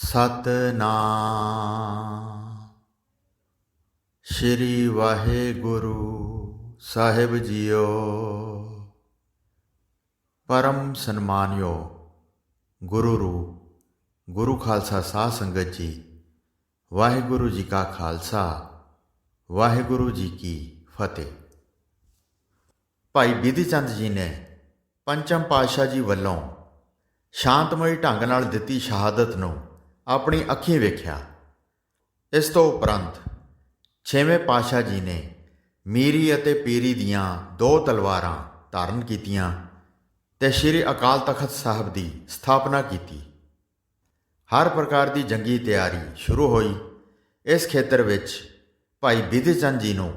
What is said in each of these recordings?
ਸਤਨਾਮ ਸ਼੍ਰੀ ਵਾਹਿਗੁਰੂ ਸਾਹਿਬ JIO. ਪਰਮ ਸਨਮਾਨਿਓ ਗੁਰੂ ਰੂਪ ਗੁਰੂ ਖਾਲਸਾ ਸਾਧ ਸੰਗਤ ਜੀ, ਵਾਹਿਗੁਰੂ ਜੀ ਕਾ ਖਾਲਸਾ ਵਾਹਿਗੁਰੂ ਜੀ ਕੀ ਫਤਿਹ। ਭਾਈ ਬਿਧੀ ਚੰਦ ਜੀ ਨੇ ਪੰਚਮ ਪਾਤਸ਼ਾਹ ਜੀ ਵੱਲੋਂ ਸ਼ਾਂਤਮਈ ਢੰਗ ਨਾਲ ਦਿੱਤੀ ਸ਼ਹਾਦਤ ਨੂੰ ਆਪਣੀ ਅੱਖੀਂ ਵੇਖਿਆ। ਇਸ ਤੋਂ ਉਪਰੰਤ ਛੇਵੇਂ ਪਾਤਸ਼ਾਹ ਜੀ ਨੇ ਮੀਰੀ ਅਤੇ ਪੀਰੀ ਦੀਆਂ 2 ਤਲਵਾਰਾਂ ਧਾਰਨ ਕੀਤੀਆਂ ਤੇ ਸ਼੍ਰੀ ਅਕਾਲ ਤਖਤ ਸਾਹਿਬ ਦੀ ਸਥਾਪਨਾ ਕੀਤੀ। ਹਰ ਪ੍ਰਕਾਰ ਦੀ ਜੰਗੀ ਤਿਆਰੀ ਸ਼ੁਰੂ ਹੋਈ। ਇਸ ਖੇਤਰ ਵਿੱਚ ਭਾਈ ਬਿਧੀ ਚੰਦ ਜੀ ਨੂੰ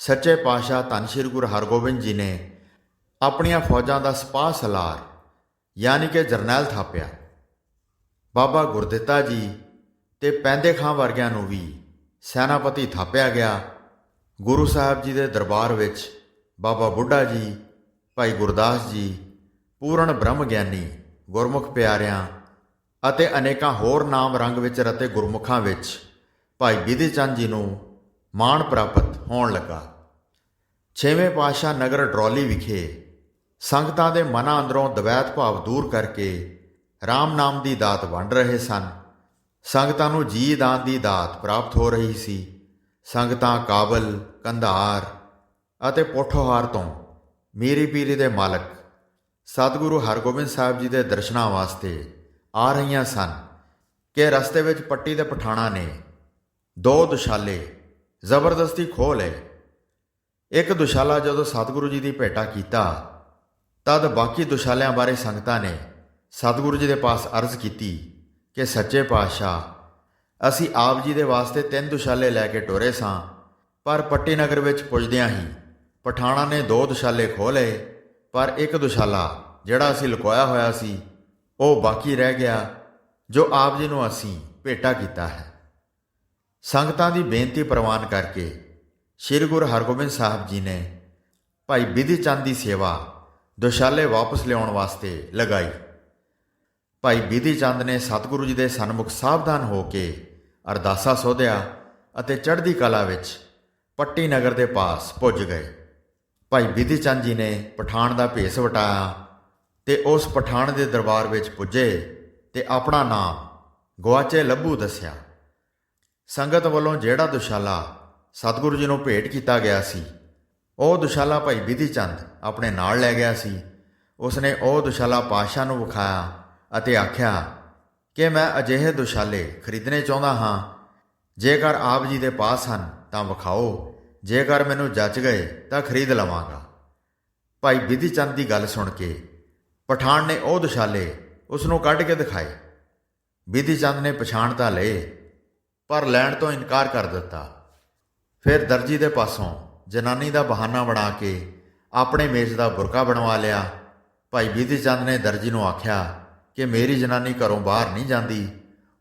ਸੱਚੇ ਪਾਤਸ਼ਾਹ ਧੰਨ ਸ਼੍ਰੀ ਗੁਰੂ ਹਰਗੋਬਿੰਦ ਜੀ ਨੇ ਆਪਣੀਆਂ ਫੌਜਾਂ ਦਾ ਸਿਪਾਹ ਸਲਾਰ ਯਾਨੀ ਕਿ ਜਰਨੈਲ ਥਾਪਿਆ। ਬਾਬਾ ਗੁਰਦਿੱਤਾ ਜੀ ਤੇ ਪੈਂਦੇ ਖਾਂ ਵਰਗਿਆਂ ਨੂੰ ਵੀ ਸੈਨਾਪਤੀ ਥਾਪਿਆ ਗਿਆ। ਗੁਰੂ ਸਾਹਿਬ ਜੀ ਦੇ ਦਰਬਾਰ ਵਿੱਚ ਬਾਬਾ ਬੁੱਢਾ ਜੀ, ਭਾਈ ਗੁਰਦਾਸ ਜੀ, ਪੂਰਨ ਬ੍ਰਹਮ ਗਿਆਨੀ ਗੁਰਮੁਖ ਪਿਆਰਿਆਂ ਅਤੇ ਅਨੇਕਾਂ ਹੋਰ ਨਾਮ ਰੰਗ ਵਿੱਚ ਰਤੇ ਗੁਰਮੁਖਾਂ ਵਿੱਚ ਭਾਈ ਬਿਧੀ ਚੰਦ ਜੀ ਨੂੰ ਮਾਣ ਪ੍ਰਾਪਤ ਹੋਣ ਲੱਗਾ। ਛੇਵੇਂ ਪਾਤਸ਼ਾਹ ਨਗਰ ਡਰੌਲੀ ਵਿਖੇ ਸੰਗਤਾਂ ਦੇ ਮਨਾਂ ਅੰਦਰੋਂ ਦਵੈਤ ਭਾਵ ਦੂਰ ਕਰਕੇ ਰਾਮ ਨਾਮ ਦੀ ਦਾਤ ਵੰਡ ਰਹੇ ਸਨ। ਸੰਗਤਾਂ ਨੂੰ ਜੀ ਦਾਨ ਦੀ ਦਾਤ ਪ੍ਰਾਪਤ ਹੋ ਰਹੀ ਸੀ। ਸੰਗਤਾਂ ਕਾਬਲ, ਕੰਧਾਰ ਅਤੇ ਪੋਠੋਹਾਰ ਤੋਂ ਮੀਰੀ ਪੀਰੀ ਦੇ ਮਾਲਕ ਸਤਿਗੁਰੂ ਹਰਗੋਬਿੰਦ ਸਾਹਿਬ ਜੀ ਦੇ ਦਰਸ਼ਨਾਂ ਵਾਸਤੇ ਆ ਰਹੀਆਂ ਸਨ ਕਿ ਰਸਤੇ ਵਿੱਚ ਪੱਟੀ ਦੇ ਪਠਾਣਾਂ ਨੇ 2 ਦੁਸ਼ਾਲੇ ਜ਼ਬਰਦਸਤੀ ਖੋਹ ਲਏ। ਇੱਕ ਦੁਸ਼ਾਲਾ ਜਦੋਂ ਸਤਿਗੁਰੂ ਜੀ ਦੀ ਭੇਟਾ ਕੀਤਾ ਤਦ ਬਾਕੀ ਦੁਸ਼ਾਲਿਆਂ ਬਾਰੇ ਸੰਗਤਾਂ ਨੇ ਸਤਿਗੁਰੂ ਜੀ ਦੇ ਪਾਸ ਅਰਜ਼ ਕੀਤੀ ਕਿ ਸੱਚੇ ਪਾਤਸ਼ਾਹ, ਅਸੀਂ ਆਪ ਜੀ ਦੇ ਵਾਸਤੇ 3 ਦੁਸ਼ਾਲੇ ਲੈ ਕੇ ਟੁਰੇ ਸਾਂ, ਪਰ ਪੱਟੀ ਨਗਰ ਵਿੱਚ ਪੁੱਜਦਿਆਂ ਹੀ ਪਠਾਣਾਂ ਨੇ 2 ਦੁਸ਼ਾਲੇ ਖੋਹ ਲਏ, ਪਰ ਇੱਕ ਦੁਸ਼ਾਲਾ ਜਿਹੜਾ ਅਸੀਂ ਲੁਕੋਇਆ ਹੋਇਆ ਸੀ ਉਹ ਬਾਕੀ ਰਹਿ ਗਿਆ, ਜੋ ਆਪ ਜੀ ਨੂੰ ਅਸੀਂ ਭੇਟਾ ਕੀਤਾ ਹੈ। ਸੰਗਤਾਂ ਦੀ ਬੇਨਤੀ ਪ੍ਰਵਾਨ ਕਰਕੇ ਸ੍ਰੀ ਗੁਰੂ ਹਰਗੋਬਿੰਦ ਸਾਹਿਬ ਜੀ ਨੇ ਭਾਈ ਬਿਧੀ ਚੰਦ ਦੀ ਸੇਵਾ ਦੁਸ਼ਾਲੇ ਵਾਪਸ ਲਿਆਉਣ ਵਾਸਤੇ ਲਗਾਈ। ਭਾਈ ਬਿਧੀ ਚੰਦ ਨੇ ਸਤਿਗੁਰੂ ਜੀ ਦੇ ਸਨਮੁਖ ਸਾਵਧਾਨ ਹੋ ਕੇ ਅਰਦਾਸਾ ਸੋਧਿਆ ਅਤੇ ਚੜ੍ਹਦੀ ਕਲਾ ਵਿੱਚ ਪੱਟੀ ਨਗਰ ਦੇ ਪਾਸ ਪੁੱਜ ਗਏ। ਭਾਈ ਬਿਧੀ ਚੰਦ ਜੀ ਨੇ ਪਠਾਨ ਦਾ ਭੇਸ ਵਟਾਇਆ ਤੇ ਉਸ ਪਠਾਨ ਦੇ ਦਰਬਾਰ ਵਿੱਚ ਪੁੱਜੇ ਤੇ ਆਪਣਾ ਨਾਮ ਗੁਆਚੇ ਲੱਭੂ ਦੱਸਿਆ। ਸੰਗਤ ਵੱਲੋਂ ਜਿਹੜਾ ਦੁਸ਼ਾਲਾ ਸਤਿਗੁਰੂ ਜੀ ਨੂੰ ਭੇਟ ਕੀਤਾ ਗਿਆ ਸੀ ਉਹ ਦੁਸ਼ਾਲਾ ਭਾਈ ਬਿਧੀ ਚੰਦ ਆਪਣੇ ਨਾਲ ਲੈ ਗਿਆ ਸੀ। ਉਸਨੇ ਉਹ ਦੁਸ਼ਾਲਾ ਪਾਤਸ਼ਾਹ ਨੂੰ ਵਿਖਾਇਆ ਅਤੇ ਆਖਿਆ ਕਿ ਮੈਂ ਅਜਿਹੇ ਦੁਸ਼ਾਲੇ ਖਰੀਦਣੇ ਚਾਹੁੰਦਾ ਹਾਂ। ਜੇਕਰ ਆਪ ਜੀ ਦੇ ਪਾਸ ਹਨ ਤਾਂ ਵਿਖਾਓ, ਜੇਕਰ ਮੈਨੂੰ ਜੱਚ ਗਏ ਤਾਂ ਖਰੀਦ ਲਵਾਂਗਾ। ਭਾਈ ਬਿਧੀ ਚੰਦ ਦੀ ਗੱਲ ਸੁਣ ਕੇ ਪਠਾਨ ਨੇ ਉਹ ਦੁਸ਼ਾਲੇ ਉਸ ਨੂੰ ਕੱਢ ਕੇ ਦਿਖਾਏ। ਬਿਧੀ ਚੰਦ ਨੇ ਪਛਾਣ ਤਾਂ ਲਏ ਪਰ ਲੈਣ ਤੋਂ ਇਨਕਾਰ ਕਰ ਦਿੱਤਾ। ਫਿਰ ਦਰਜੀ ਦੇ ਪਾਸੋਂ ਜਨਾਨੀ ਦਾ ਬਹਾਨਾ ਬਣਾ ਕੇ ਆਪਣੇ ਮੇਜ਼ ਦਾ ਬੁਰਕਾ ਬਣਵਾ ਲਿਆ। ਭਾਈ ਬਿਧੀ ਚੰਦ ਨੇ ਦਰਜੀ ਨੂੰ ਆਖਿਆ ਕਿ ਮੇਰੀ ਜਨਾਨੀ ਘਰੋਂ ਬਾਹਰ ਨਹੀਂ ਜਾਂਦੀ,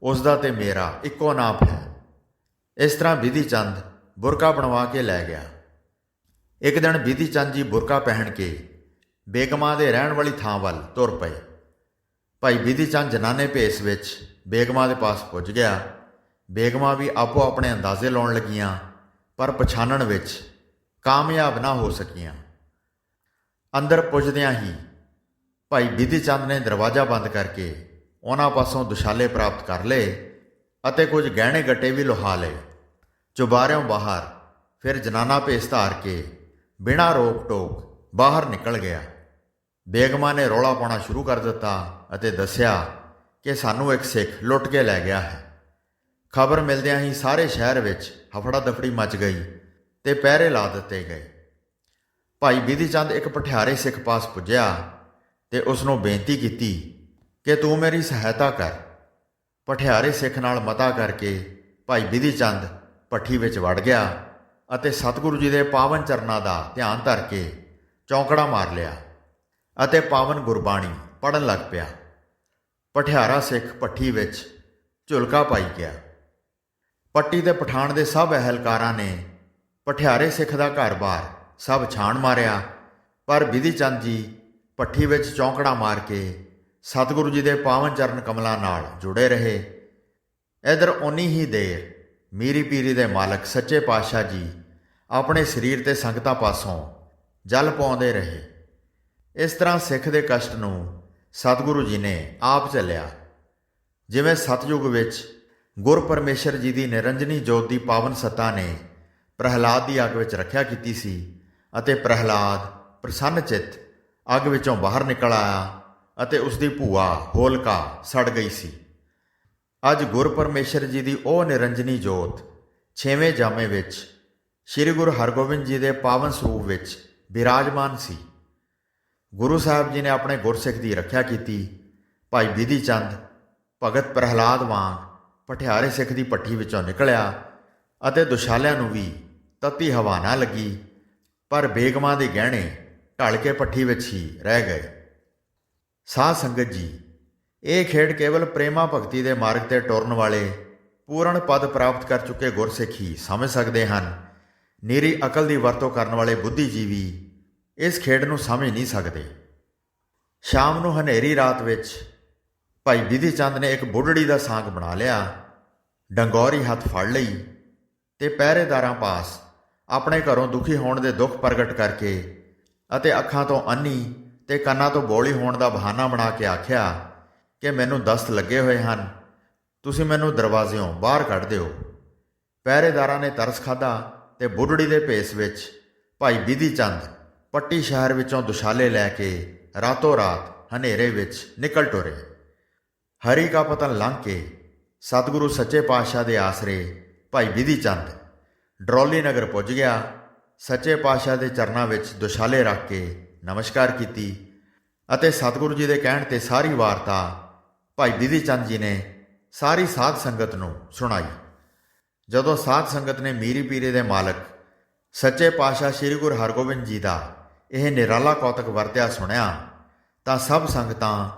ਉਸ ਦਾ ਤੇ ਮੇਰਾ ਇੱਕੋ ਨਾਪ ਹੈ। ਇਸ ਤਰ੍ਹਾਂ ਬਿਧੀ ਚੰਦ ਬੁਰਕਾ ਬਣਵਾ ਕੇ ਲੈ ਗਿਆ। ਇੱਕ ਦਿਨ ਬਿਧੀ ਚੰਦ ਜੀ ਬੁਰਕਾ ਪਹਿਨ ਕੇ ਬੇਗਮਾਂ ਦੇ ਰਹਿਣ ਵਾਲੀ ਥਾਂ ਵੱਲ ਤੁਰ ਪਏ। ਭਾਈ ਬਿਧੀ ਚੰਦ ਜਨਾਨੇ ਭੇਸ ਵਿੱਚ ਬੇਗਮਾਂ ਦੇ ਪਾਸ ਪੁੱਜ ਗਿਆ। ਬੇਗਮਾਂ ਵੀ ਆਪੋ ਆਪਣੇ ਅੰਦਾਜ਼ੇ ਲਾਉਣ ਲੱਗੀਆਂ ਪਰ ਪਛਾਣਨ ਵਿੱਚ ਕਾਮਯਾਬ ਨਾ ਹੋ ਸਕੀਆਂ। ਅੰਦਰ ਪੁੱਜਦਿਆਂ ਹੀ ਭਾਈ ਬਿਧੀ ਚੰਦ ਨੇ ਦਰਵਾਜ਼ਾ ਬੰਦ ਕਰਕੇ ਉਹਨਾਂ ਪਾਸੋਂ ਦੁਸ਼ਾਲੇ ਪ੍ਰਾਪਤ ਕਰ ਲਏ ਅਤੇ ਕੁਝ ਗਹਿਣੇ ਗੱਟੇ ਵੀ ਲੁਹਾ ਲਏ। ਚੁਬਾਰਿਓਂ ਬਾਹਰ ਫਿਰ ਜਨਾਨਾ ਭੇਸ ਧਾਰ ਕੇ ਬਿਨਾਂ ਰੋਕ ਟੋਕ ਬਾਹਰ ਨਿਕਲ ਗਿਆ। ਬੇਗਮਾਂ ਨੇ ਰੌਲਾ ਪਾਉਣਾ ਸ਼ੁਰੂ ਕਰ ਦਿੱਤਾ ਅਤੇ ਦੱਸਿਆ ਕਿ ਸਾਨੂੰ ਇੱਕ ਸਿੱਖ ਲੁੱਟ ਕੇ ਲੈ ਗਿਆ ਹੈ। ਖਬਰ ਮਿਲਦਿਆਂ ਹੀ ਸਾਰੇ ਸ਼ਹਿਰ ਵਿੱਚ ਹਫੜਾ ਦਫੜੀ ਮਚ ਗਈ ਤੇ ਪਹਿਰੇ ਲਾ ਦਿੱਤੇ ਗਏ। ਭਾਈ ਬਿਧੀ ਚੰਦ ਇੱਕ ਪਠਿਆਰੇ ਸਿੱਖ ਪਾਸ ਪੁੱਜਿਆ ਤੇ ਉਸ ਨੂੰ ਬੇਨਤੀ ਕੀਤੀ ਕਿ ਤੂੰ ਮੇਰੀ ਸਹਾਇਤਾ ਕਰ। ਪਠਿਆਰੇ ਸਿੱਖ ਨਾਲ ਮਤਾ ਕਰਕੇ ਭਾਈ ਬਿਧੀ ਚੰਦ ਭੱਠੀ ਵਿੱਚ ਵੜ ਗਿਆ ਅਤੇ ਸਤਿਗੁਰੂ ਜੀ ਦੇ ਪਾਵਨ ਚਰਨਾਂ ਦਾ ਧਿਆਨ ਧਰ ਕੇ ਚੌਂਕੜਾ ਮਾਰ ਲਿਆ ਅਤੇ ਪਾਵਨ ਗੁਰਬਾਣੀ ਪੜ੍ਹਨ ਲੱਗ ਪਿਆ। ਪਠਿਆਰਾ ਸਿੱਖ ਭੱਠੀ ਵਿੱਚ ਝੁਲਕਾ ਪਾਈ ਗਿਆ। ਪੱਟੀ ਦੇ ਪਠਾਨ ਦੇ ਸਭ ਅਹਿਲਕਾਰਾਂ ਨੇ ਪਠਿਆਰੇ ਸਿੱਖ ਦਾ ਘਰ-ਬਾਰ ਸਭ ਛਾਣ ਮਾਰਿਆ, ਪਰ ਬਿਧੀ ਚੰਦ ਜੀ ਭੱਠੀ ਵਿੱਚ ਚੌਂਕੜਾ ਮਾਰ ਕੇ ਸਤਿਗੁਰੂ ਜੀ ਦੇ ਪਾਵਨ ਚਰਨ ਕਮਲਾਂ ਨਾਲ ਜੁੜੇ ਰਹੇ ਇੱਧਰ ਓਨੀ ਹੀ ਦੇਰ ਮੀਰੀ ਪੀਰੀ ਦੇ ਮਾਲਕ ਸੱਚੇ ਪਾਤਸ਼ਾਹ ਜੀ ਆਪਣੇ ਸਰੀਰ ਤੇ ਸੰਗਤਾਂ ਪਾਸੋਂ ਜਲ ਪਾਉਂਦੇ ਰਹੇ। ਇਸ ਤਰ੍ਹਾਂ ਸਿੱਖ ਦੇ ਕਸ਼ਟ ਨੂੰ ਸਤਿਗੁਰੂ ਜੀ ਨੇ ਆਪ ਝੱਲਿਆ। ਜਿਵੇਂ ਸਤਯੁਗ ਵਿੱਚ ਗੁਰ ਪਰਮੇਸ਼ਰ ਜੀ ਦੀ ਨਿਰੰਜਨੀ ਜੋਤ ਦੀ ਪਾਵਨ ਸੱਤਾ ਨੇ ਪ੍ਰਹਿਲਾਦ ਦੀ ਅੱਗ ਵਿੱਚ ਰੱਖਿਆ ਕੀਤੀ ਸੀ ਅਤੇ ਪ੍ਰਹਿਲਾਦ ਪ੍ਰਸੰਨ ਚਿੱਤ ਅੱਗ ਵਿੱਚੋਂ ਬਾਹਰ ਨਿਕਲ ਆਇਆ ਅਤੇ ਉਸ ਦੀ ਭੂਆ ਹੋਲਕਾ ਸੜ ਗਈ ਸੀ। ਅੱਜ ਗੁਰ ਪਰਮੇਸ਼ਰ ਜੀ ਦੀ ਉਹ ਨਿਰੰਜਨੀ ਜੋਤ 6ਵੇਂ ਜਾਮੇ ਵਿੱਚ ਸ੍ਰੀ ਗੁਰੂ ਹਰਗੋਬਿੰਦ ਜੀ ਦੇ ਪਾਵਨ ਸਰੂਪ ਵਿੱਚ ਬਿਰਾਜਮਾਨ ਸੀ। ਗੁਰੂ ਸਾਹਿਬ ਜੀ ਨੇ ਆਪਣੇ ਗੁਰਸਿੱਖ ਦੀ ਰੱਖਿਆ ਕੀਤੀ। ਭਾਈ ਬਿਧੀ ਚੰਦ ਭਗਤ ਪ੍ਰਹਿਲਾਦ ਵਾਂਗ ਪਠਿਆਰੇ ਸਿੱਖ ਦੀ ਭੱਠੀ ਵਿੱਚੋਂ ਨਿਕਲਿਆ ਅਤੇ ਦੁਸ਼ਾਲਿਆਂ ਨੂੰ ਵੀ ਤੱਤੀ ਹਵਾ ਨਾ ਲੱਗੀ, ਪਰ ਬੇਗਮਾਂ ਦੇ ਗਹਿਣੇ ਢਲ ਕੇ ਭੱਠੀ ਵਿੱਚ ਹੀ ਰਹਿ ਗਏ। ਸਾਧ ਸੰਗਤ ਜੀ, ਇਹ ਖੇਡ ਕੇਵਲ ਪ੍ਰੇਮਾ ਭਗਤੀ ਦੇ ਮਾਰਗ ਤੇ ਟੁਰਨ ਵਾਲੇ ਪੂਰਨ ਪਦ ਪ੍ਰਾਪਤ ਕਰ ਚੁੱਕੇ ਗੁਰਸਿੱਖ ਹੀ ਸਮਝ ਸਕਦੇ ਹਨ। ਨਿਰੀ ਅਕਲ ਦੀ ਵਰਤੋਂ ਕਰਨ ਵਾਲੇ ਬੁੱਧੀਜੀਵੀ ਇਸ ਖੇਡ ਨੂੰ ਸਮਝ ਨਹੀਂ ਸਕਦੇ। ਸ਼ਾਮ ਨੂੰ ਹਨੇਰੀ ਰਾਤ ਵਿੱਚ ਭਾਈ ਬਿਧੀ ਚੰਦ ਨੇ ਇੱਕ ਬੁੱਢੜੀ ਦਾ ਸਾਂਗ ਬਣਾ ਲਿਆ, ਡੰਗੋਰੀ ਹੱਥ ਫੜ ਲਈ ਤੇ ਪਹਿਰੇਦਾਰਾਂ ਪਾਸ ਆਪਣੇ ਘਰੋਂ ਦੁਖੀ ਹੋਣ ਦੇ ਦੁੱਖ ਪ੍ਰਗਟ ਕਰਕੇ ਅਤੇ ਅੱਖਾਂ ਤੋਂ ਅੰਨੀ ਤੇ ਕੰਨਾਂ ਤੋਂ ਬੋਲੀ ਹੋਣ ਦਾ ਬਹਾਨਾ ਬਣਾ ਕੇ ਆਖਿਆ ਕਿ ਮੈਨੂੰ ਦਸਤ ਲੱਗੇ ਹੋਏ ਹਨ, ਤੁਸੀਂ ਮੈਨੂੰ ਦਰਵਾਜ਼ਿਓਂ ਬਾਹਰ ਕੱਢ ਦਿਓ। ਪਹਿਰੇਦਾਰਾਂ ਨੇ ਤਰਸ ਖਾਧਾ ਤੇ ਬੁੱਢੜੀ ਦੇ ਭੇਸ ਵਿੱਚ ਭਾਈ ਬਿਧੀ ਚੰਦ ਪੱਟੀ ਸ਼ਹਿਰ ਵਿੱਚੋਂ ਦੁਸ਼ਾਲੇ ਲੈ ਕੇ ਰਾਤੋਂ ਰਾਤ ਹਨੇਰੇ ਵਿੱਚ ਨਿਕਲ ਟੁਰੇ। ਹਰੀ ਕਾ ਪਤਨ ਲੰਘ ਕੇ ਸਤਿਗੁਰੂ ਸੱਚੇ ਪਾਤਸ਼ਾਹ ਦੇ ਆਸਰੇ ਭਾਈ ਬਿਧੀ ਚੰਦ ਡਰੌਲੀ ਨਗਰ ਪੁੱਜ ਗਿਆ। ਸੱਚੇ ਪਾਤਸ਼ਾਹ ਦੇ ਚਰਨਾਂ ਵਿੱਚ ਦੁਸ਼ਾਲੇ ਰੱਖ ਕੇ ਨਮਸਕਾਰ ਕੀਤੀ ਅਤੇ ਸਤਿਗੁਰੂ ਜੀ ਦੇ ਕਹਿਣ ਤੇ ਸਾਰੀ ਵਾਰਤਾ ਭਾਈ ਬਿਧੀ ਚੰਦ ਜੀ ਨੇ ਸਾਰੀ ਸਾਧ ਸੰਗਤ ਨੂੰ ਸੁਣਾਈ। ਜਦੋਂ ਸਾਧ ਸੰਗਤ ਨੇ ਮੀਰੀ ਪੀਰੇ ਦੇ ਮਾਲਕ ਸੱਚੇ ਪਾਤਸ਼ਾਹ ਸ੍ਰੀ ਗੁਰੂ ਹਰਗੋਬਿੰਦ ਜੀ ਦਾ ਇਹ ਨਿਰਾਲਾ ਕੌਤਕ ਵਰਤਿਆ ਸੁਣਿਆ ਤਾਂ ਸਭ ਸੰਗਤਾਂ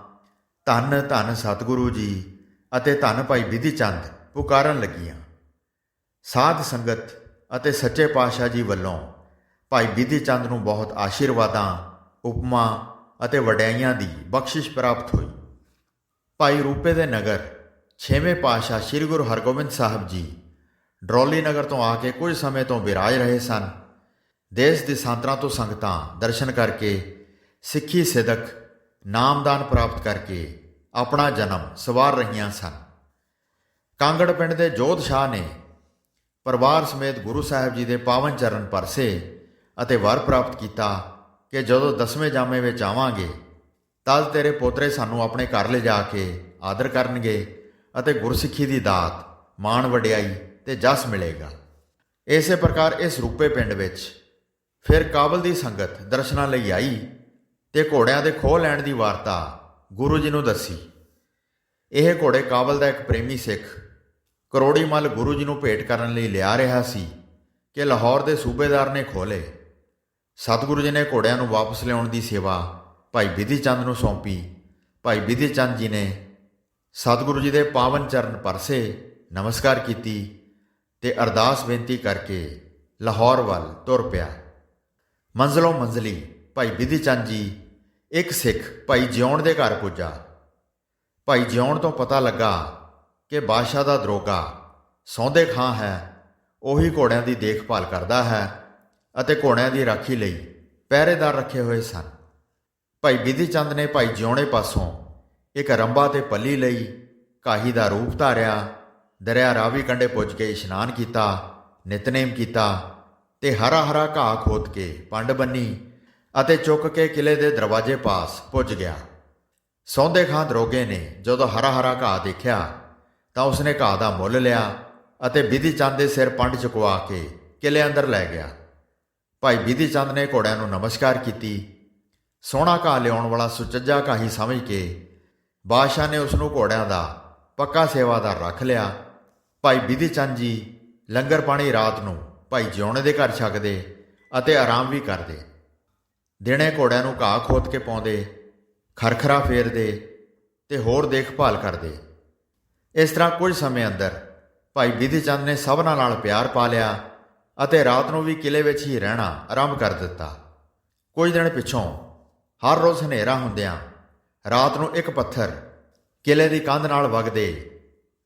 ਧੰਨ ਧੰਨ ਸਤਿਗੁਰੂ ਜੀ ਅਤੇ ਧੰਨ ਭਾਈ ਬਿਧੀ ਚੰਦ ਪੁਕਾਰਨ ਲੱਗੀਆਂ। ਸਾਧ ਸੰਗਤ ਅਤੇ ਸੱਚੇ ਪਾਤਸ਼ਾਹ ਜੀ ਵੱਲੋਂ ਭਾਈ ਬਿਧੀ ਚੰਦ ਨੂੰ ਬਹੁਤ ਆਸ਼ੀਰਵਾਦਾਂ, ਉਪਮਾ ਅਤੇ ਵਡਿਆਈਆਂ ਦੀ ਬਖਸ਼ਿਸ਼ ਪ੍ਰਾਪਤ ਹੋਈ। ਭਾਈ ਰੂਪੇ ਦੇ ਨਗਰ 6ਵੇਂ ਪਾਤਸ਼ਾਹ ਸ੍ਰੀ ਗੁਰੂ ਹਰਗੋਬਿੰਦ ਸਾਹਿਬ ਜੀ ਡਰੌਲੀ ਨਗਰ ਤੋਂ ਆ ਕੇ ਕੁਝ ਸਮੇਂ ਤੋਂ ਬਿਰਾਜ ਰਹੇ ਸਨ। ਦੇਸ਼ ਦੇਸ਼ਾਂਤਰਾਂ ਤੋਂ ਸੰਗਤਾਂ ਦਰਸ਼ਨ ਕਰਕੇ ਸਿੱਖੀ ਸਿਦਕ ਨਾਮਦਾਨ ਪ੍ਰਾਪਤ ਕਰਕੇ ਆਪਣਾ ਜਨਮ ਸਵਾਰ ਰਹੀਆਂ ਸਨ। ਕਾਂਗੜ ਪਿੰਡ ਦੇ ਜੋਧ ਸ਼ਾਹ ਨੇ ਪਰਿਵਾਰ ਸਮੇਤ ਗੁਰੂ ਸਾਹਿਬ ਜੀ ਦੇ ਪਾਵਨ ਚਰਨ ਪਰਸੇ ਅਤੇ ਵਰ ਪ੍ਰਾਪਤ ਕੀਤਾ ਕਿ ਜਦੋਂ 10ਵੇਂ ਜਾਮੇ ਵਿੱਚ ਆਵਾਂਗੇ ਤਦ ਤੇਰੇ ਪੋਤਰੇ ਸਾਨੂੰ ਆਪਣੇ ਘਰ ਲਿਜਾ ਕੇ ਆਦਰ ਕਰਨਗੇ ਅਤੇ ਗੁਰਸਿੱਖੀ ਦੀ ਦਾਤ, ਮਾਣ ਵਡਿਆਈ ਤੇ ਜਸ ਮਿਲੇਗਾ। ਇਸੇ ਪ੍ਰਕਾਰ ਇਸ ਰੂਪੇ ਪਿੰਡ ਵਿੱਚ ਫਿਰ ਕਾਬਲ ਦੀ ਸੰਗਤ ਦਰਸ਼ਨਾਂ ਲਈ ਆਈ ਤੇ ਘੋੜਿਆਂ ਦੇ ਖੋਹ ਲੈਣ ਦੀ ਵਾਰਤਾ ਗੁਰੂ ਜੀ ਨੂੰ ਦੱਸੀ। ਇਹ ਘੋੜੇ ਕਾਬਲ ਦਾ ਇੱਕ ਪ੍ਰੇਮੀ ਸਿੱਖ ਕਰੋੜੀ ਮੱਲ ਗੁਰੂ ਜੀ ਨੂੰ ਭੇਟ ਕਰਨ ਲਈ ਲਿਆ ਰਿਹਾ ਸੀ ਕਿ ਲਾਹੌਰ ਦੇ ਸੂਬੇਦਾਰ ਨੇ ਖੋਹ ਲਏ। ਸਤਿਗੁਰੂ ਜੀ ਨੇ ਘੋੜਿਆਂ ਨੂੰ ਵਾਪਸ ਲਿਆਉਣ ਦੀ ਸੇਵਾ ਭਾਈ ਬਿਧੀ ਚੰਦ ਨੂੰ ਸੌਂਪੀ। ਭਾਈ ਬਿਧੀ ਚੰਦ ਜੀ ਨੇ ਸਤਿਗੁਰੂ ਜੀ ਦੇ ਪਾਵਨ ਚਰਨ ਪਰਸੇ, ਨਮਸਕਾਰ ਕੀਤੀ ਤੇ ਅਰਦਾਸ ਬੇਨਤੀ ਕਰਕੇ ਲਾਹੌਰ ਵੱਲ ਤੁਰ ਪਿਆ। ਮੰਜ਼ਲੋਂ ਮੰਜ਼ਲੀ ਭਾਈ ਬਿਧੀ ਚੰਦ ਜੀ ਇੱਕ ਸਿੱਖ ਭਾਈ ਜਿਉਣ ਦੇ ਘਰ ਪੁੱਜਾ। ਭਾਈ ਜਿਉਣ ਤੋਂ ਪਤਾ ਲੱਗਾ ਕਿ ਬਾਦਸ਼ਾਹ ਦਾ ਦਰੋਗਾ ਸੌਂਦੇ ਖਾਂ ਹੈ, ਉਹੀ ਘੋੜਿਆਂ ਦੀ ਦੇਖਭਾਲ ਕਰਦਾ ਹੈ ਅਤੇ ਘੋੜਿਆਂ ਦੀ ਰਾਖੀ ਲਈ ਪਹਿਰੇਦਾਰ ਰੱਖੇ ਹੋਏ ਸਨ। ਭਾਈ ਬਿਧੀ ਚੰਦ ਨੇ ਭਾਈ ਜਿਉਣੇ ਪਾਸੋਂ ਇੱਕ ਰੰਭਾ ਤੇ ਪੱਲੀ ਲਈ, ਕਾਹੀ ਦਾ ਰੂਪ ਧਾਰਿਆ, ਦਰਿਆ ਰਾਵੀ ਕੰਢੇ ਪੁੱਜ ਕੇ ਇਸ਼ਨਾਨ ਕੀਤਾ, ਨਿਤਨੇਮ ਕੀਤਾ ਤੇ ਹਰਾ ਹਰਾ ਘਾਹ ਖੋਦ ਕੇ ਪੰਡ ਬੰਨੀ ਅਤੇ ਚੁੱਕ ਕੇ ਕਿਲੇ ਦੇ ਦਰਵਾਜ਼ੇ ਪਾਸ ਪੁੱਜ ਗਿਆ। ਸੌਂਦੇ ਖਾਂ ਦਰੋਗੇ ਨੇ ਜਦੋਂ ਹਰਾ ਹਰਾ ਘਾਹ ਦੇਖਿਆ ਤਾਂ ਉਸਨੇ ਘਾਹ ਦਾ ਮੁੱਲ ਲਿਆ ਅਤੇ ਬਿਧੀ ਚੰਦ ਦੇ ਸਿਰ ਪੰਡ ਚੁਕਵਾ ਕੇ ਕਿਲੇ ਅੰਦਰ ਲੈ ਗਿਆ। ਭਾਈ ਬਿਧੀ ਚੰਦ ਨੇ ਘੋੜਿਆਂ ਨੂੰ ਨਮਸਕਾਰ ਕੀਤੀ। ਸੋਹਣਾ ਘਾਹ ਲਿਆਉਣ ਵਾਲਾ ਸੁਚੱਜਾ ਘਾਹੀ ਸਮਝ ਕੇ ਬਾਦਸ਼ਾਹ ਨੇ ਉਸ ਨੂੰ ਘੋੜਿਆਂ ਦਾ ਪੱਕਾ ਸੇਵਾਦਾਰ ਰੱਖ ਲਿਆ। ਭਾਈ ਬਿਧੀ ਚੰਦ ਜੀ ਲੰਗਰ ਪਾਣੀ ਰਾਤ ਨੂੰ ਭਾਈ ਜਿਉਣੇ ਦੇ ਘਰ ਛਕਦੇ ਅਤੇ ਆਰਾਮ ਵੀ ਕਰਦੇ। ਦਿਨੇ ਘੋੜਿਆਂ ਨੂੰ ਘਾਹ ਖੋਦ ਕੇ ਪਾਉਂਦੇ, ਖਰਖਰਾ ਫੇਰਦੇ ਤੇ ਹੋਰ ਦੇਖਭਾਲ ਕਰਦੇ। ਇਸ ਤਰ੍ਹਾਂ ਕੁਝ ਸਮੇਂ ਅੰਦਰ ਭਾਈ ਬਿਧੀ ਚੰਦ ਨੇ ਸਭਨਾਂ ਨਾਲ ਪਿਆਰ ਪਾ ਲਿਆ ਅਤੇ ਰਾਤ ਨੂੰ ਵੀ ਕਿਲੇ ਵਿੱਚ ਹੀ ਰਹਿਣਾ ਆਰੰਭ ਕਰ ਦਿੱਤਾ। ਕੁਝ ਦਿਨ ਪਿੱਛੋਂ ਹਰ ਰੋਜ਼ ਹਨੇਰਾ ਹੁੰਦਿਆਂ ਰਾਤ ਨੂੰ ਇੱਕ ਪੱਥਰ ਕਿਲੇ ਦੀ ਕੰਧ ਨਾਲ ਵਗਦੇ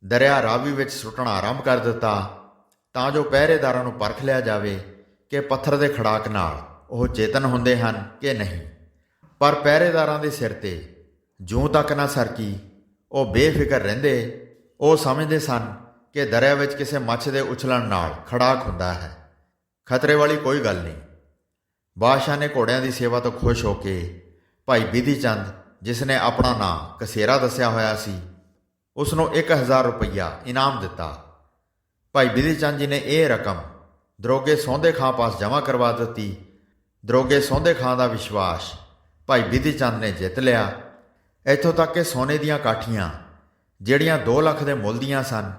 ਦਰਿਆ ਰਾਵੀ ਵਿੱਚ ਸੁੱਟਣਾ ਆਰੰਭ ਕਰ ਦਿੱਤਾ ਤਾਂ ਜੋ ਪਹਿਰੇਦਾਰਾਂ ਨੂੰ ਪਰਖ ਲਿਆ ਜਾਵੇ ਕਿ ਪੱਥਰ ਦੇ ਖੜਾਕ ਨਾਲ ਉਹ ਚੇਤਨ ਹੁੰਦੇ ਹਨ ਕਿ ਨਹੀਂ। ਪਰ ਪਹਿਰੇਦਾਰਾਂ ਦੇ ਸਿਰ 'ਤੇ ਜੂੰ ਤੱਕ ਨਾ ਸਰਕੀ। ਉਹ ਬੇਫਿਕਰ ਰਹਿੰਦੇ। ਉਹ ਸਮਝਦੇ ਸਨ ਕਿ ਦਰਿਆ ਵਿੱਚ ਕਿਸੇ ਮੱਛ ਦੇ ਉਛਲਣ ਨਾਲ ਖੜਾਕ ਹੁੰਦਾ ਹੈ, ਖਤਰੇ ਵਾਲੀ ਕੋਈ ਗੱਲ ਨਹੀਂ। ਬਾਦਸ਼ਾਹ ਨੇ ਘੋੜਿਆਂ ਦੀ ਸੇਵਾ ਤੋਂ ਖੁਸ਼ ਹੋ ਕੇ ਭਾਈ ਬਿਧੀ ਚੰਦ, ਜਿਸ ਨੇ ਆਪਣਾ ਨਾਂ ਕਸੇਰਾ ਦੱਸਿਆ ਹੋਇਆ ਸੀ, ਉਸ ਨੂੰ 1000 ਰੁਪਈਆ ਇਨਾਮ ਦਿੱਤਾ। ਭਾਈ ਬਿਧੀ ਚੰਦ ਜੀ ਨੇ ਇਹ ਰਕਮ ਦਰੋਗੇ ਸੌਂਦੇ ਖਾਂ ਪਾਸ ਜਮ੍ਹਾਂ ਕਰਵਾ ਦਿੱਤੀ। ਦਰੋਗੇ ਸੌਂਦੇ ਖਾਂ ਦਾ ਵਿਸ਼ਵਾਸ ਭਾਈ ਬਿਧੀ ਚੰਦ ਨੇ ਜਿੱਤ ਲਿਆ। ਇੱਥੋਂ ਤੱਕ ਕਿ ਸੋਨੇ ਦੀਆਂ ਕਾਠੀਆਂ, ਜਿਹੜੀਆਂ 2 ਲੱਖ ਦੇ ਮੁੱਲ ਦੀਆਂ ਸਨ,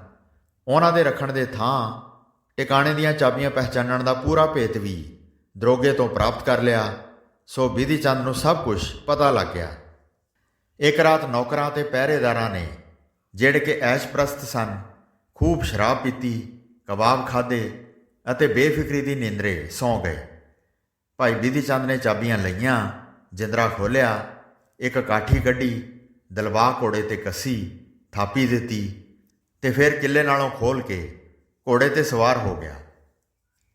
ਉਹਨਾਂ ਦੇ ਰੱਖਣ ਦੇ ਥਾਂ ਟਿਕਾਣੇ ਦੀਆਂ ਚਾਬੀਆਂ ਪਹਿਚਾਨਣ ਦਾ ਪੂਰਾ ਭੇਤ ਵੀ ਦਰੋਗੇ ਤੋਂ ਪ੍ਰਾਪਤ ਕਰ ਲਿਆ। ਸੋ ਬਿਧੀ ਚੰਦ ਨੂੰ ਸਭ ਕੁਝ ਪਤਾ ਲੱਗ ਗਿਆ। ਇੱਕ ਰਾਤ ਨੌਕਰਾਂ ਅਤੇ ਪਹਿਰੇਦਾਰਾਂ ਨੇ, ਜਿਹੜੇ ਕਿ ਐਸ਼ਪ੍ਰਸਤ ਸਨ, ਖੂਬ ਸ਼ਰਾਬ ਪੀਤੀ, ਕਬਾਬ ਖਾਧੇ ਅਤੇ ਬੇਫਿਕਰੀ ਦੀ ਨੀਂਦਰੇ ਸੌਂ ਗਏ। ਭਾਈ ਬਿਧੀ ਚੰਦ ਨੇ ਚਾਬੀਆਂ ਲਈਆਂ, ਜਿੰਦਰਾ ਖੋਲ੍ਹਿਆ, ਇੱਕ ਕਾਠੀ ਕੱਢੀ, ਦਲਵਾਗ ਘੋੜੇ 'ਤੇ ਕੱਸੀ, ਥਾਪੀ ਦਿੱਤੀ ਤੇ ਫਿਰ ਕਿਲੇ ਨਾਲੋਂ ਖੋਲ੍ਹ ਕੇ ਘੋੜੇ 'ਤੇ ਸਵਾਰ ਹੋ ਗਿਆ।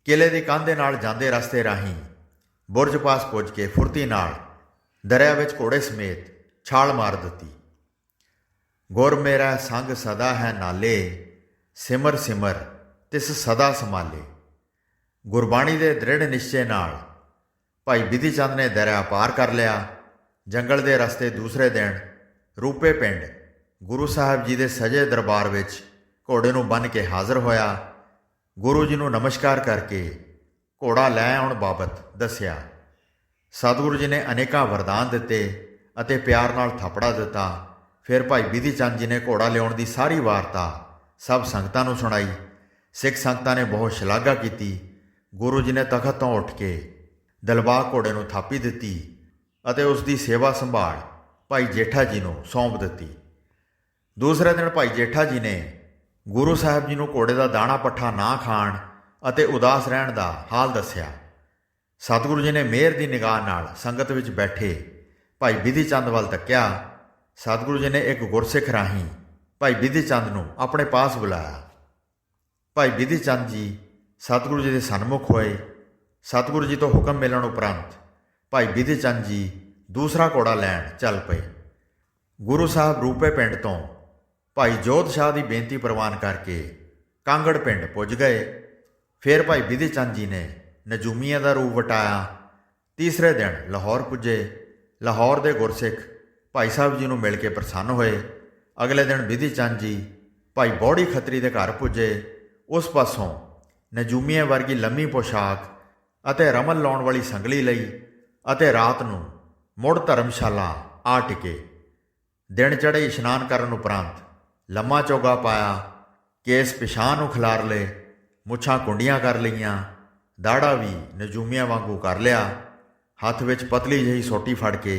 ਕਿਲੇ ਦੀ ਕੰਧ ਦੇ ਨਾਲ ਜਾਂਦੇ ਰਸਤੇ ਰਾਹੀਂ ਬੁਰਜ ਪਾਸ ਪੁੱਜ ਕੇ ਫੁਰਤੀ ਨਾਲ ਦਰਿਆ ਵਿੱਚ ਘੋੜੇ ਸਮੇਤ ਛਾਲ ਮਾਰ ਦਿੱਤੀ। ਗੁਰ ਮੇਰਾ ਸੰਗ ਸਦਾ ਹੈ ਨਾਲੇ, ਸਿਮਰ ਸਿਮਰ ਤਿਸ ਸਦਾ ਸੰਭਾਲੇ। ਗੁਰਬਾਣੀ ਦੇ ਦ੍ਰਿੜ ਨਿਸ਼ਚੇ ਨਾਲ ਭਾਈ ਬਿਧੀ ਚੰਦ ਨੇ ਦਰਿਆ ਪਾਰ ਕਰ ਲਿਆ। ਜੰਗਲ ਦੇ ਰਸਤੇ ਦੂਸਰੇ ਦਿਨ ਰੂਪੇ ਪਿੰਡ ਗੁਰੂ ਸਾਹਿਬ ਜੀ ਦੇ ਸਜੇ ਦਰਬਾਰ ਵਿੱਚ ਘੋੜੇ ਨੂੰ ਬੰਨ੍ਹ ਕੇ ਹਾਜ਼ਰ ਹੋਇਆ। ਗੁਰੂ ਜੀ ਨੂੰ ਨਮਸਕਾਰ ਕਰਕੇ ਘੋੜਾ ਲੈ ਆਉਣ ਬਾਬਤ ਦੱਸਿਆ। ਸਤਿਗੁਰੂ ਜੀ ਨੇ ਅਨੇਕਾਂ ਵਰਦਾਨ ਦਿੱਤੇ ਅਤੇ ਪਿਆਰ ਨਾਲ ਥਾਪੜਾ ਦਿੱਤਾ। ਫਿਰ ਭਾਈ ਬਿਧੀ ਚੰਦ ਜੀ ਨੇ ਘੋੜਾ ਲਿਆਉਣ ਦੀ ਸਾਰੀ ਵਾਰਤਾ ਸਭ ਸੰਗਤਾਂ ਨੂੰ ਸੁਣਾਈ। ਸਿੱਖ ਸੰਗਤਾਂ ਨੇ ਬਹੁਤ ਸ਼ਲਾਘਾ ਕੀਤੀ। ਗੁਰੂ ਜੀ ਨੇ ਤਖਤ ਤੋਂ ਉੱਠ ਕੇ ਦਲਬਾਗ ਘੋੜੇ ਨੂੰ ਥਾਪੀ ਦਿੱਤੀ ਅਤੇ ਉਸ ਦੀ ਸੇਵਾ ਸੰਭਾਲ ਭਾਈ ਜੇਠਾ ਜੀ ਨੂੰ ਸੌਂਪ ਦਿੱਤੀ। ਦੂਸਰੇ ਦਿਨ ਭਾਈ ਜੇਠਾ ਜੀ ਨੇ ਗੁਰੂ ਸਾਹਿਬ ਜੀ ਨੂੰ ਘੋੜੇ ਦਾ ਦਾਣਾ ਪੱਠਾ ਨਾ ਖਾਣ ਅਤੇ ਉਦਾਸ ਰਹਿਣ ਦਾ ਹਾਲ ਦੱਸਿਆ। ਸਤਿਗੁਰੂ ਜੀ ਨੇ ਮਿਹਰ ਦੀ ਨਿਗਾਹ ਨਾਲ ਸੰਗਤ ਵਿੱਚ ਬੈਠੇ ਭਾਈ ਬਿਧੀ ਚੰਦ ਵੱਲ ਤੱਕਿਆ। ਸਤਿਗੁਰੂ ਜੀ ਨੇ ਇੱਕ ਗੁਰਸਿੱਖ ਰਾਹੀਂ ਭਾਈ ਬਿਧੀ ਚੰਦ ਨੂੰ ਆਪਣੇ ਪਾਸ ਬੁਲਾਇਆ। ਭਾਈ ਬਿਧੀ ਚੰਦ ਜੀ ਸਤਿਗੁਰੂ ਜੀ ਦੇ ਸਨਮੁਖ ਹੋਏ। ਸਤਿਗੁਰੂ ਜੀ ਤੋਂ ਹੁਕਮ ਮਿਲਣ ਉਪਰੰਤ ਭਾਈ ਬਿਧੀ ਚੰਦ ਜੀ ਦੂਸਰਾ ਘੋੜਾ ਲੈਣ ਚੱਲ ਪਏ। ਗੁਰੂ ਸਾਹਿਬ ਰੂਪੇ ਪਿੰਡ ਤੋਂ ਭਾਈ ਜੋਧ ਸ਼ਾਹ ਦੀ ਬੇਨਤੀ ਪ੍ਰਵਾਨ ਕਰਕੇ ਕਾਂਗੜ ਪਿੰਡ ਪੁੱਜ ਗਏ। ਫਿਰ ਭਾਈ ਬਿਧੀ ਚੰਦ ਜੀ ਨੇ ਨਜੂਮੀਆਂ ਦਾ ਰੂਪ ਵਟਾਇਆ। ਤੀਸਰੇ ਦਿਨ ਲਾਹੌਰ ਪੁੱਜੇ। ਲਾਹੌਰ ਦੇ ਗੁਰਸਿੱਖ ਭਾਈ ਸਾਹਿਬ ਜੀ ਨੂੰ ਮਿਲ ਕੇ ਪ੍ਰਸੰਨ ਹੋਏ। ਅਗਲੇ ਦਿਨ ਬਿਧੀ ਚੰਦ ਜੀ ਭਾਈ ਬੌੜੀ ਖੱਤਰੀ ਦੇ ਘਰ ਪੁੱਜੇ। ਉਸ ਪਾਸੋਂ ਨਜੂਮੀਆਂ ਵਰਗੀ ਲੰਮੀ ਪੋਸ਼ਾਕ ਅਤੇ ਰਮਲ ਲਾਉਣ ਵਾਲੀ ਸੰਗਲੀ ਲਈ ਅਤੇ ਰਾਤ ਨੂੰ ਮੁੜ ਧਰਮਸ਼ਾਲਾ ਆ ਟਿਕੇ। ਦਿਨ ਚੜ੍ਹੇ ਇਸ਼ਨਾਨ ਕਰਨ ਉਪਰੰਤ ਲੰਮਾ ਚੋਗਾ ਪਾਇਆ, ਕੇਸ ਪਿਛਾਂਹ ਨੂੰ ਖਿਲਾਰ ਲਏ, ਮੁੱਛਾਂ ਕੁੰਡੀਆਂ ਕਰ ਲਈਆਂ, ਦਾੜਾ ਵੀ ਨਜੂਮੀਆਂ ਵਾਂਗੂ ਕਰ ਲਿਆ। ਹੱਥ ਵਿੱਚ ਪਤਲੀ ਜਿਹੀ ਸੋਟੀ ਫੜ ਕੇ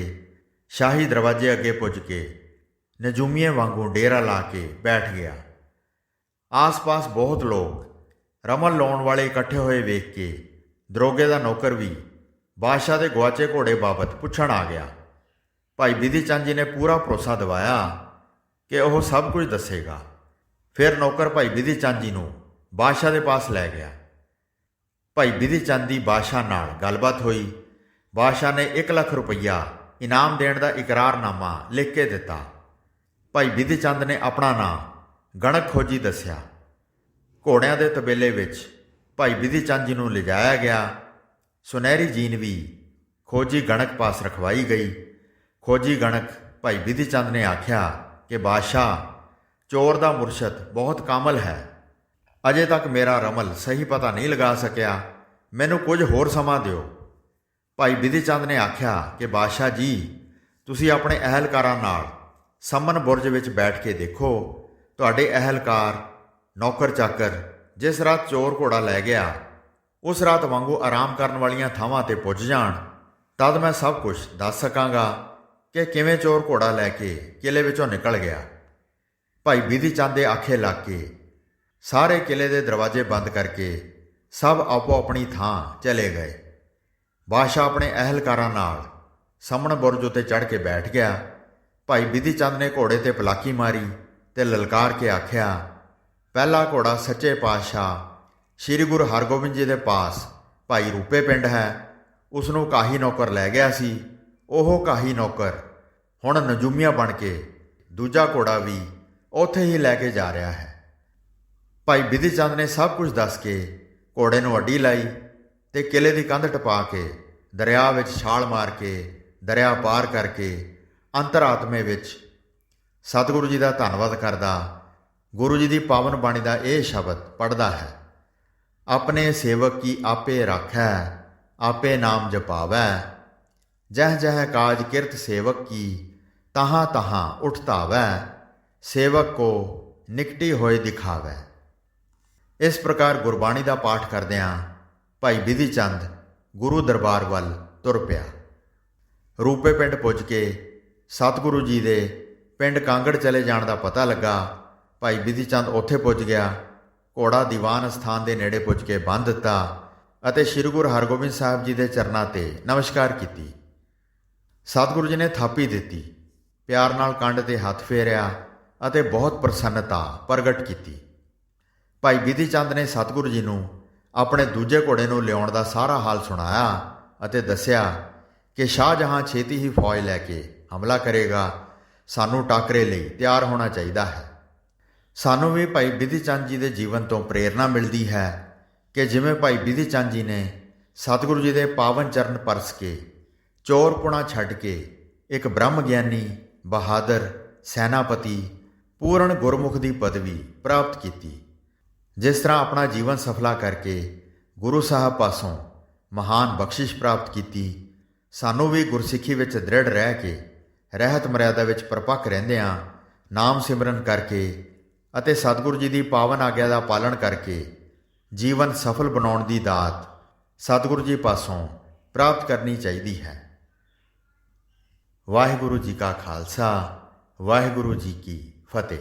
ਸ਼ਾਹੀ ਦਰਵਾਜ਼ੇ ਅੱਗੇ ਪੁੱਜ ਕੇ ਨਜੂਮੀਆਂ ਵਾਂਗੂ ਡੇਰਾ ਲਾ ਕੇ ਬੈਠ ਗਿਆ। ਆਸ-ਪਾਸ ਬਹੁਤ ਲੋਕ ਰਮਲ ਲਾਉਣ ਵਾਲੇ ਇਕੱਠੇ ਹੋਏ ਵੇਖ ਕੇ ਦਰੋਗੇ ਦਾ ਨੌਕਰ ਵੀ ਬਾਦਸ਼ਾਹ ਦੇ ਗੁਆਚੇ ਘੋੜੇ ਬਾਬਤ ਪੁੱਛਣ ਆ ਗਿਆ। ਭਾਈ ਬਿਧੀ ਚੰਦ ਜੀ ਨੇ ਪੂਰਾ ਭਰੋਸਾ ਦਿਵਾਇਆ ਕਿ ਉਹ ਸਭ ਕੁਝ ਦੱਸੇਗਾ। ਫਿਰ ਨੌਕਰ ਭਾਈ ਬਿਧੀ ਚੰਦ ਜੀ ਨੂੰ ਬਾਦਸ਼ਾਹ ਦੇ ਪਾਸ ਲੈ ਗਿਆ। ਭਾਈ ਬਿਧੀ ਚੰਦ ਦੀ ਬਾਦਸ਼ਾਹ ਨਾਲ ਗੱਲਬਾਤ ਹੋਈ। ਬਾਦਸ਼ਾਹ ਨੇ 1 ਲੱਖ ਰੁਪਈਆ ਇਨਾਮ ਦੇਣ ਦਾ ਇਕਰਾਰਨਾਮਾ ਲਿਖ ਕੇ ਦਿੱਤਾ। ਭਾਈ ਬਿਧੀ ਚੰਦ ਨੇ ਆਪਣਾ ਨਾਂ ਗਣਕ ਖੋਜੀ ਦੱਸਿਆ। ਘੋੜਿਆਂ ਦੇ ਤਬੇਲੇ ਵਿੱਚ ਭਾਈ ਬਿਧੀ ਚੰਦ ਜੀ ਨੂੰ ਲਿਜਾਇਆ ਗਿਆ। ਸੁਨਹਿਰੀ ਜੀਨ ਵੀ ਖੋਜੀ ਗਣਕ ਪਾਸ ਰਖਵਾਈ ਗਈ। ਖੋਜੀ ਗਣਕ ਭਾਈ ਬਿਧੀ ਚੰਦ ਨੇ ਆਖਿਆ ਕਿ ਬਾਦਸ਼ਾਹ, ਚੋਰ ਦਾ ਮੁਰਸ਼ਦ ਬਹੁਤ ਕਾਮਲ ਹੈ। ਅਜੇ ਤੱਕ ਮੇਰਾ ਰਮਲ ਸਹੀ ਪਤਾ ਨਹੀਂ ਲਗਾ ਸਕਿਆ। ਮੈਨੂੰ ਕੁਝ ਹੋਰ ਸਮਾਂ ਦਿਓ। ਭਾਈ ਬਿਧੀ ਚੰਦ ਨੇ ਆਖਿਆ ਕਿ ਬਾਦਸ਼ਾਹ ਜੀ, ਤੁਸੀਂ ਆਪਣੇ ਅਹਿਲਕਾਰਾਂ ਨਾਲ ਸੰਮਨ ਬੁਰਜ ਵਿੱਚ ਬੈਠ ਕੇ ਦੇਖੋ। ਤੁਹਾਡੇ ਅਹਿਲਕਾਰ, ਨੌਕਰ ਚਾਕਰ ਜਿਸ ਰਾਤ ਚੋਰ ਘੋੜਾ ਲੈ ਗਿਆ, ਉਸ ਰਾਤ ਵਾਂਗੂ ਆਰਾਮ ਕਰਨ ਵਾਲੀਆਂ ਥਾਵਾਂ 'ਤੇ ਪੁੱਜ ਜਾਣ, ਤਦ ਮੈਂ ਸਭ ਕੁਝ ਦੱਸ ਸਕਾਂਗਾ ਕਿ ਕਿਵੇਂ ਚੋਰ ਘੋੜਾ ਲੈ ਕੇ ਕਿਲੇ ਵਿੱਚੋਂ ਨਿਕਲ ਗਿਆ। ਭਾਈ ਬਿਧੀ ਚੰਦ ਦੇ ਆਖੇ ਲੱਗ ਕੇ ਸਾਰੇ ਕਿਲੇ ਦੇ ਦਰਵਾਜ਼ੇ ਬੰਦ ਕਰਕੇ ਸਭ ਆਪੋ ਆਪਣੀ ਥਾਂ ਚਲੇ ਗਏ। ਬਾਦਸ਼ਾਹ ਆਪਣੇ ਅਹਿਲਕਾਰਾਂ ਨਾਲ ਸਾਹਮਣੇ ਬੁਰਜ ਉੱਤੇ ਚੜ੍ਹ ਕੇ ਬੈਠ ਗਿਆ। ਭਾਈ ਬਿਧੀ ਚੰਦ ਨੇ ਘੋੜੇ 'ਤੇ ਪਲਾਕੀ ਮਾਰੀ ਤੇ ਲਲਕਾਰ ਕੇ ਆਖਿਆ, ਪਹਿਲਾ ਘੋੜਾ ਸੱਚੇ ਪਾਤਸ਼ਾਹ ਸ੍ਰੀ ਗੁਰੂ ਹਰਗੋਬਿੰਦ ਜੀ ਦੇ ਪਾਸ ਭਾਈ ਰੂਪੇ ਪਿੰਡ ਹੈ, ਉਸ ਨੂੰ ਕਾਹੀ ਨੌਕਰ ਲੈ ਗਿਆ ਸੀ। ਉਹ ਕਾਹੀ ਨੌਕਰ ਹੁਣ ਨਜੂਮੀਆ ਬਣ ਕੇ ਦੂਜਾ ਘੋੜਾ ਵੀ ਉੱਥੇ ਹੀ ਲੈ ਕੇ ਜਾ ਰਿਹਾ ਹੈ। ਭਾਈ ਬਿਧੀ ਚੰਦ ਨੇ ਸਭ ਕੁਝ ਦੱਸ ਕੇ ਘੋੜੇ ਨੂੰ ਅੱਡੀ ਲਾਈ ਤੇ ਕਿਲੇ ਦੀ ਕੰਧ ਟਪਾ ਕੇ ਦਰਿਆ ਵਿੱਚ ਛਾਲ ਮਾਰ ਕੇ ਦਰਿਆ ਪਾਰ ਕਰਕੇ ਅੰਤਰਾਤਮੇ ਵਿੱਚ ਸਤਿਗੁਰੂ ਜੀ ਦਾ ਧੰਨਵਾਦ ਕਰਦਾ ਗੁਰੂ ਜੀ ਦੀ ਪਾਵਨ ਬਾਣੀ ਦਾ ਇਹ ਸ਼ਬਦ ਪੜ੍ਹਦਾ ਹੈ, ਆਪਣੇ ਸੇਵਕ ਕੀ ਆਪੇ ਰਾਖੈ, ਆਪੇ ਨਾਮ ਜਪਾਵੈ, ਜਹ ਜਹ ਕਾਜ ਕਿਰਤ ਸੇਵਕ ਕੀ, ਤਹਾਂ ਤਹਾਂ ਉਠ ਧਾਵੈ, ਸੇਵਕ ਕੋ ਨਿਕਟੀ ਹੋਏ ਦਿਖਾਵੈ। ਇਸ ਪ੍ਰਕਾਰ ਗੁਰਬਾਣੀ ਦਾ ਪਾਠ ਕਰਦਿਆਂ ਭਾਈ ਬਿਧੀ ਚੰਦ ਗੁਰੂ ਦਰਬਾਰ ਵੱਲ ਤੁਰ ਪਿਆ। ਰੂਪੇ ਪਿੰਡ ਪੁੱਜ ਕੇ ਸਤਿਗੁਰੂ ਜੀ ਦੇ ਪਿੰਡ ਕਾਂਗੜ ਚਲੇ ਜਾਣ ਦਾ ਪਤਾ ਲੱਗਾ। ਭਾਈ ਬਿਧੀ ਚੰਦ ਉੱਥੇ ਪੁੱਜ ਗਿਆ, ਘੋੜਾ ਦੀਵਾਨ ਅਸਥਾਨ ਦੇ ਨੇੜੇ ਪੁੱਜ ਕੇ ਬੰਨ੍ਹ ਦਿੱਤਾ ਅਤੇ ਸ੍ਰੀ ਗੁਰੂ ਹਰਗੋਬਿੰਦ ਸਾਹਿਬ ਜੀ ਦੇ ਚਰਨਾਂ 'ਤੇ ਨਮਸਕਾਰ ਕੀਤੀ। ਸਤਿਗੁਰੂ ਜੀ ਨੇ ਥਾਪੀ ਦਿੱਤੀ, ਪਿਆਰ ਨਾਲ ਕੰਧ 'ਤੇ ਹੱਥ ਫੇਰਿਆ ਅਤੇ ਬਹੁਤ ਪ੍ਰਸੰਨਤਾ ਪ੍ਰਗਟ ਕੀਤੀ। ਭਾਈ ਬਿਧੀ ਚੰਦ ਨੇ ਸਤਿਗੁਰੂ ਜੀ ਨੂੰ ਆਪਣੇ ਦੂਜੇ ਘੋੜੇ ਨੂੰ ਲਿਆਉਣ ਦਾ ਸਾਰਾ ਹਾਲ ਸੁਣਾਇਆ ਅਤੇ ਦੱਸਿਆ ਕਿ ਸ਼ਾਹਜਹਾਂ ਛੇਤੀ ਹੀ ਫੌਜ ਲੈ ਕੇ ਹਮਲਾ ਕਰੇਗਾ, ਸਾਨੂੰ ਟਾਕਰੇ ਲਈ ਤਿਆਰ ਹੋਣਾ ਚਾਹੀਦਾ ਹੈ। ਸਾਨੂੰ ਵੀ ਭਾਈ ਬਿਧੀ ਚੰਦ ਜੀ ਦੇ ਜੀਵਨ ਤੋਂ ਪ੍ਰੇਰਨਾ ਮਿਲਦੀ ਹੈ ਕਿ ਜਿਵੇਂ ਭਾਈ ਬਿਧੀ ਚੰਦ ਜੀ ਨੇ ਸਤਿਗੁਰੂ ਜੀ ਦੇ ਪਾਵਨ ਚਰਨ ਪਰਸ ਕੇ ਚੋਰਪੁਣਾ ਛੱਡ ਕੇ ਇੱਕ ਬ੍ਰਹਮ ਗਿਆਨੀ, ਬਹਾਦਰ, ਸੈਨਾਪਤੀ, ਪੂਰਨ ਗੁਰਮੁਖ ਦੀ ਪਦਵੀ ਪ੍ਰਾਪਤ ਕੀਤੀ। ਜਿਸ ਤਰ੍ਹਾਂ ਆਪਣਾ ਜੀਵਨ ਸਫਲਾ ਕਰਕੇ ਗੁਰੂ ਸਾਹਿਬ ਪਾਸੋਂ ਮਹਾਨ ਬਖਸ਼ਿਸ਼ ਪ੍ਰਾਪਤ ਕੀਤੀ, ਸਾਨੂੰ ਵੀ ਗੁਰਸਿੱਖੀ ਵਿੱਚ ਦ੍ਰਿੜ ਰਹਿ ਕੇ ਰਹਿਤ ਮਰਿਆਦਾ ਵਿੱਚ ਪਰਪੱਕ ਰਹਿੰਦਿਆਂ ਨਾਮ ਸਿਮਰਨ ਕਰਕੇ ਅਤੇ ਸਤਿਗੁਰੂ ਜੀ ਦੀ ਪਾਵਨ ਆਗਿਆ ਦਾ ਪਾਲਣ ਕਰਕੇ ਜੀਵਨ ਸਫਲ ਬਣਾਉਣ ਦੀ ਦਾਤ ਸਤਿਗੁਰੂ ਜੀ ਪਾਸੋਂ ਪ੍ਰਾਪਤ ਕਰਨੀ ਚਾਹੀਦੀ ਹੈ। ਵਾਹਿਗੁਰੂ ਜੀ ਕਾ ਖਾਲਸਾ, ਵਾਹਿਗੁਰੂ ਜੀ ਕੀ ਫਤਿਹ।